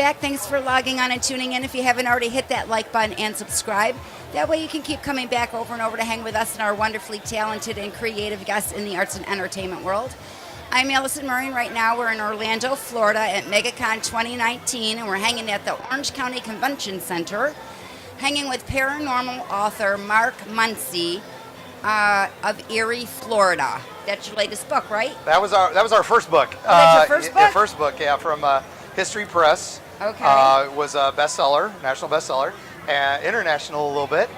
back. Thanks for logging on and tuning in. If you haven't already, hit that like button and subscribe. That way you can keep coming back over and over to hang with us and our wonderfully talented and creative guests in the arts and entertainment world. I'm Allyson Murray, and right now we're in Orlando, Florida at MegaCon 2019, and we're hanging at the Orange County Convention Center, hanging with paranormal author Mark Muncy of Eerie, Florida. That's your latest book, right? That was our first book. Oh, that's your first book? Yeah, first book, yeah, from History Press. Okay. It was a bestseller, national bestseller, and international a little bit.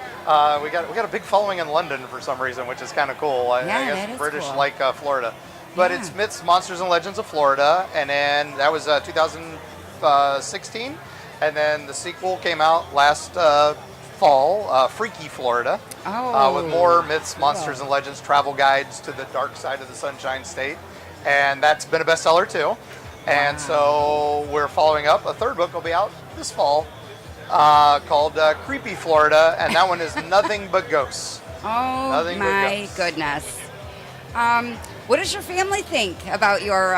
We got a big following in London for some reason, which is kind of cool. I guess that is British cool. like Florida. But Yeah. it's Myths, Monsters, and Legends of Florida, and then that was 2016, and then the sequel came out last fall, Freaky Florida, with more myths, monsters, and legends, travel guides to the dark side of the Sunshine State, and that's been a bestseller too. And so we're following up. A third book will be out this fall called Creepy Florida, and that one is nothing but ghosts. Oh, Nothing but my ghosts. goodness. What does your family think about your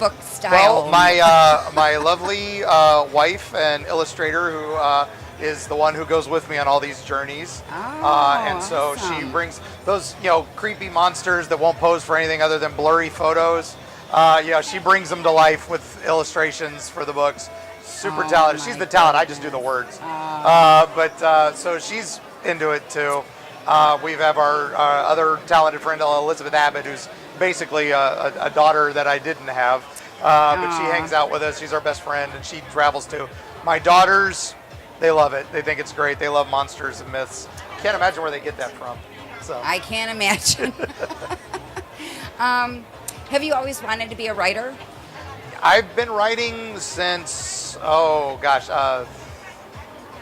book style? Well, my lovely wife and illustrator, who is the one who goes with me on all these journeys, and so she awesome. brings those creepy monsters that won't pose for anything other than blurry photos. She brings them to life with illustrations for the books. Super talented. She's the talent. I just do the words. So she's into it too. We have our other talented friend, Elizabeth Abbott, who's basically a daughter that I didn't have, but she hangs out with us. She's our best friend, and she travels too. My daughters, they love it. They think it's great. They love monsters and myths. Can't imagine where they get that from. So I can't imagine. Have you always wanted to be a writer? I've been writing since, to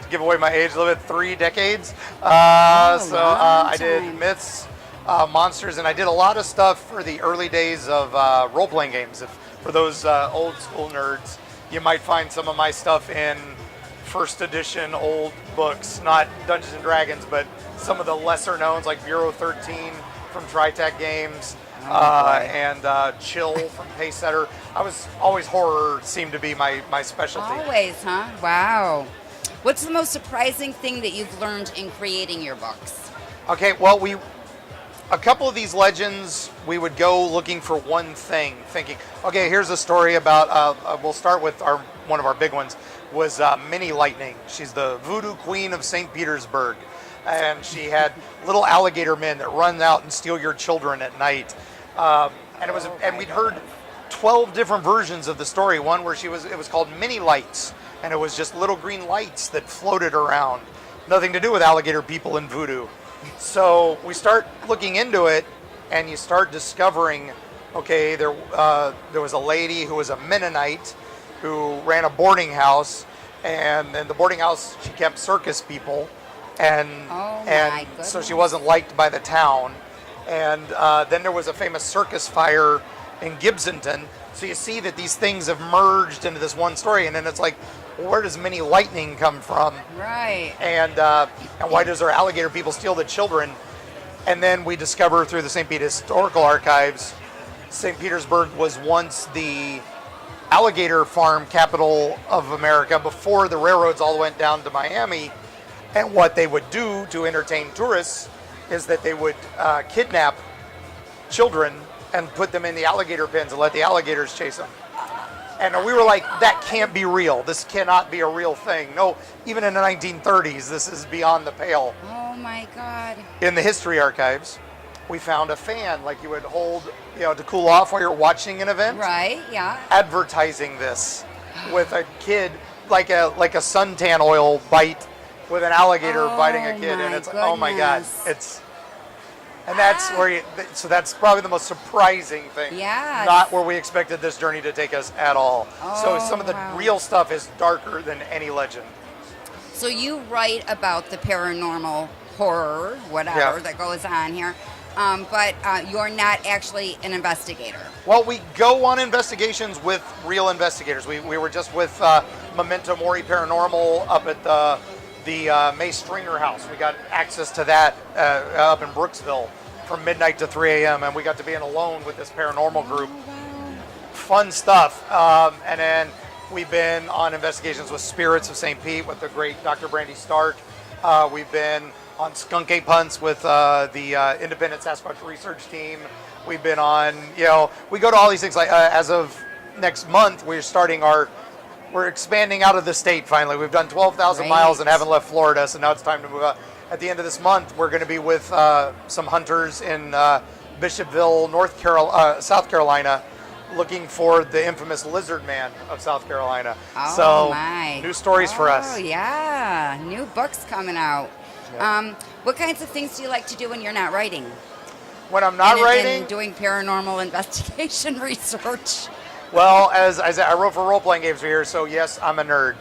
give away my age a little bit, 3 decades. I did myths, monsters, and I did a lot of stuff for the early days of role-playing games. For those old school nerds, you might find some of my stuff in first edition old books, not Dungeons and Dragons, but some of the lesser knowns like Bureau 13 from TriTac Games, and Chill from Pacesetter. I was always horror seemed to be my specialty. Always, huh? Wow. What's the most surprising thing that you've learned in creating your books? Okay, well, a couple of these legends, we would go looking for one thing, thinking, okay, here's a story about, we'll start with one of our big ones, was Minnie Lightning. She's the voodoo queen of St. Petersburg, and she had little alligator men that run out and steal your children at night. And we'd heard 12 different versions of the story. One where it was called Minnie Lights, and it was just little green lights that floated around. Nothing to do with alligator people and voodoo. So we start looking into it, and you start discovering, okay, there was a lady who was a Mennonite who ran a boarding house, and in the boarding house she kept circus people, and so she wasn't liked by the town. And then there was a famous circus fire in Gibsonton. So you see that these things have merged into this one story, and then it's like, well, where does Minnie Lightning come from? Right. And why does our alligator people steal the children? And then we discover through the St. Pete Historical Archives, St. Petersburg was once the alligator farm capital of America before the railroads all went down to Miami. And what they would do to entertain tourists is that they would kidnap children and put them in the alligator pens and let the alligators chase them. And we were like, that can't be real. This cannot be a real thing. No, even in the 1930s, this is beyond the pale. Oh my God. In the history archives, we found a fan like you would hold, to cool off while you're watching an event. Right, yeah. Advertising this with a kid, like a suntan oil bite with an alligator biting a kid. And it's like, oh my God. And that's so that's probably the most surprising thing. Yeah. Not where we expected this journey to take us at all. So some of the real stuff is darker than any legend. So you write about the paranormal horror, whatever, that goes on here, but you're not actually an investigator. Well, we go on investigations with real investigators. We were just with Memento Mori Paranormal up at the May Stringer House. We got access to that up in Brooksville from midnight to 3 a.m. and we got to be in alone with this paranormal group. Fun stuff. And then We've been on investigations with Spirits of St. Pete with the great Dr. Brandy Stark. We've been on skunk ape hunts with the Independent Sasquatch Research Team. We've been on, we go to all these things. Like as of next month, we're expanding out of the state finally. We've done 12,000 miles and haven't left Florida, so now it's time to move out. At the end of this month, we're going to be with some hunters in Bishopville, South Carolina, looking for the infamous lizard man of South Carolina. Oh, so my. New stories for us. Oh, yeah. New books coming out. Yeah. What kinds of things do you like to do when you're not writing? When I'm not writing? And doing paranormal investigation research. Well, as I wrote for role-playing games here, so yes, I'm a nerd.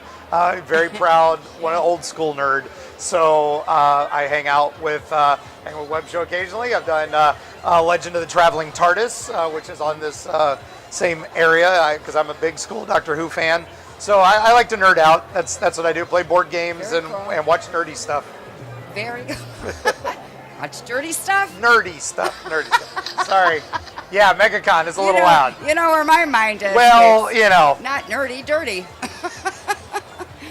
Very proud, one old school nerd. So I hang out with Web Show occasionally. I've done Legend of the Traveling TARDIS, which is on this same area, because I'm a big school Doctor Who fan. So I like to nerd out. That's what I do. Play board games and watch nerdy stuff. Very good. Watch dirty stuff? Nerdy stuff. Sorry. Yeah, MegaCon is a little loud. You know where my mind is. Well, it's not nerdy, dirty.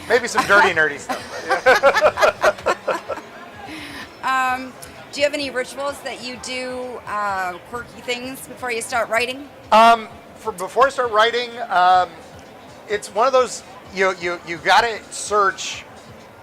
Maybe some dirty, nerdy stuff. Do you have any rituals that you do, quirky things before you start writing? Before I start writing, it's one of those, you got to search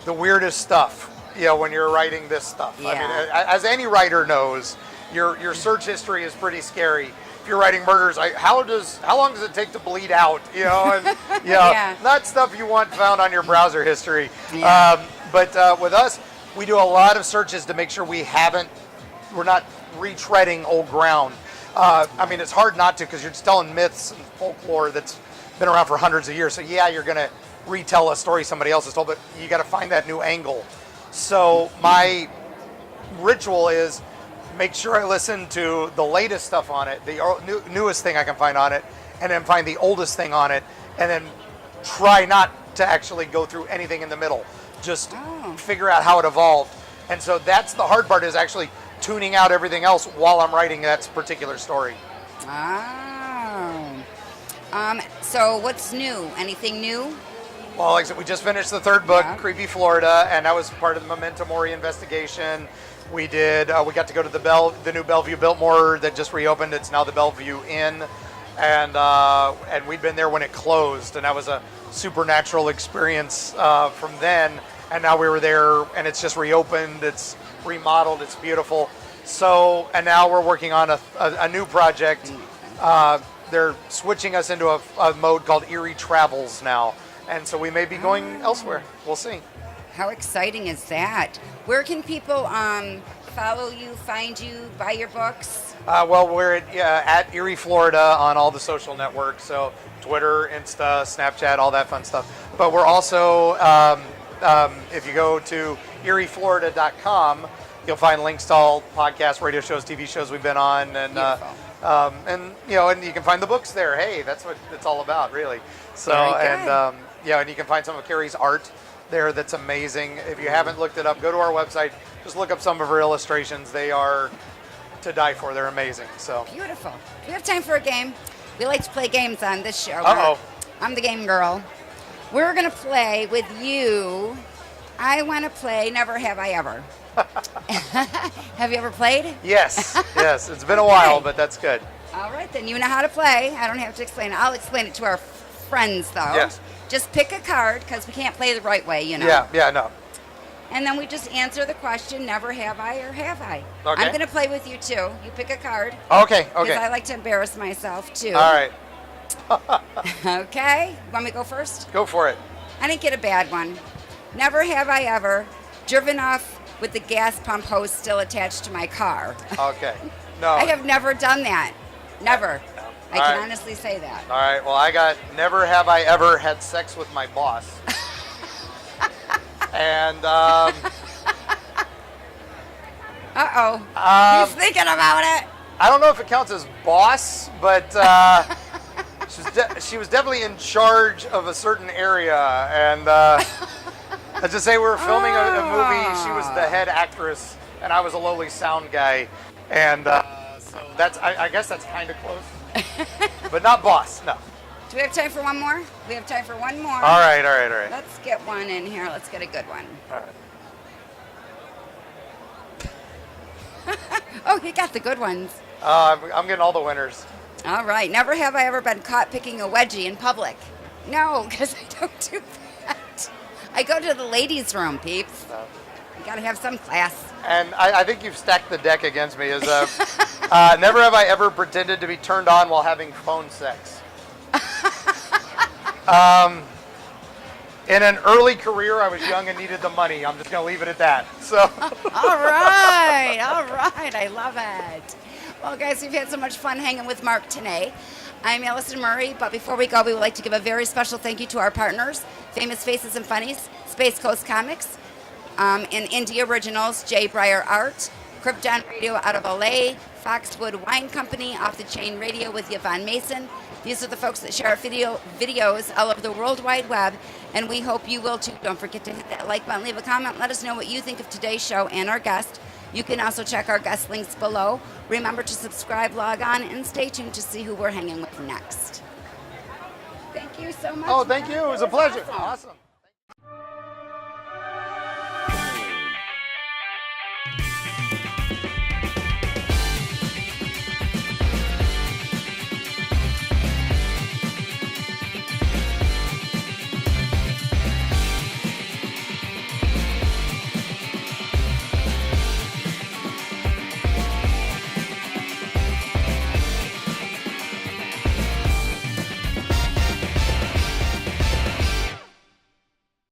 the weirdest stuff, when you're writing this stuff. Yeah. I mean, as any writer knows, your search history is pretty scary. If you're writing murders, how long does it take to bleed out? Yeah. Not stuff you want found on your browser history. Yeah. But with us, we do a lot of searches to make sure we're not retreading old ground. I mean, it's hard not to, because you're just telling myths and folklore that's been around for hundreds of years. So yeah, you're going to retell a story somebody else has told, but you got to find that new angle. So my ritual is make sure I listen to the latest stuff on it, the newest thing I can find on it, and then find the oldest thing on it, and then try not to actually go through anything in the middle. Just figure out how it evolved. And so that's the hard part, is actually tuning out everything else while I'm writing that particular story. So what's new? Anything new? Well, like I said, we just finished the third book, Eerie Florida, and that was part of the Memento Mori investigation. We got to go to the new Bellevue Biltmore that just reopened. It's now the Bellevue Inn, and we'd been there when it closed, and that was a supernatural experience from then. And now we were there, and it's just reopened. It's remodeled. It's beautiful. So, and now we're working on a new project. They're switching us into a mode called Eerie Travels now, and so we may be going elsewhere. We'll see. How exciting is that? Where can people follow you, find you, buy your books? Well, we're at Eerie Florida on all the social networks, so Twitter, Insta, Snapchat, all that fun stuff. But we're also, if you go to eerieflorida.com, you'll find links to all podcasts, radio shows, TV shows we've been on, and you can find the books there. Hey, that's what it's all about, really. So, and you can find some of Kari's art there. That's amazing. If you haven't looked it up, go to our website. Just look up some of her illustrations. They are to die for. They're amazing. So beautiful. We have time for a game. We like to play games on this show. I'm the game girl. We're gonna play with you. I want to play Never Have I Ever. Have you ever played? Yes. It's been a while, but that's good. All right, then you know how to play. I don't have to explain it. I'll explain it to our friends, though. Yes. Just pick a card, because we can't play the right way, Yeah, no. And then we just answer the question, never have I or have I. Okay. I'm going to play with you, too. You pick a card. Okay. Because I like to embarrass myself, too. All right. Okay. You want me to go first? Go for it. I didn't get a bad one. Never have I ever driven off with the gas pump hose still attached to my car. Okay. No. I have never done that. Never. No. I can honestly say that. All right. Well, I got never have I ever had sex with my boss. And He's thinking about it. I don't know if it counts as boss, but she was definitely in charge of a certain area. And let's just say we were filming a movie. She was the head actress, and I was a lowly sound guy. And so I guess that's kind of close, but not boss. No. Do we have time for one more? We have time for one more. All right. Let's get one in here. Let's get a good one. All right. Oh, you got the good ones. I'm getting all the winners. All right. Never have I ever been caught picking a wedgie in public. No, because I don't do that. I go to the ladies' room, peeps. You got to have some class. And I think you've stacked the deck against me. Never have I ever pretended to be turned on while having phone sex. In an early career, I was young and needed the money. I'm just going to leave it at that. So. All right. I love it. Well, guys, we've had so much fun hanging with Mark today. I'm Allyson Murray, but before we go, we would like to give a very special thank you to our partners, Famous Faces and Funnies, Space Coast Comics, and Indie Originals, J. Breyer Art, Krypton Radio out of LA, Foxwood Wine Company, Off the Chain Radio with Yvonne Mason. These are the folks that share our videos all over the World Wide Web, and we hope you will too. Don't forget to hit that like button, leave a comment, let us know what you think of today's show and our guest. You can also check our guest links below. Remember to subscribe, log on, and stay tuned to see who we're hanging with next. Thank you so much. Oh, thank you. It was a pleasure. Awesome.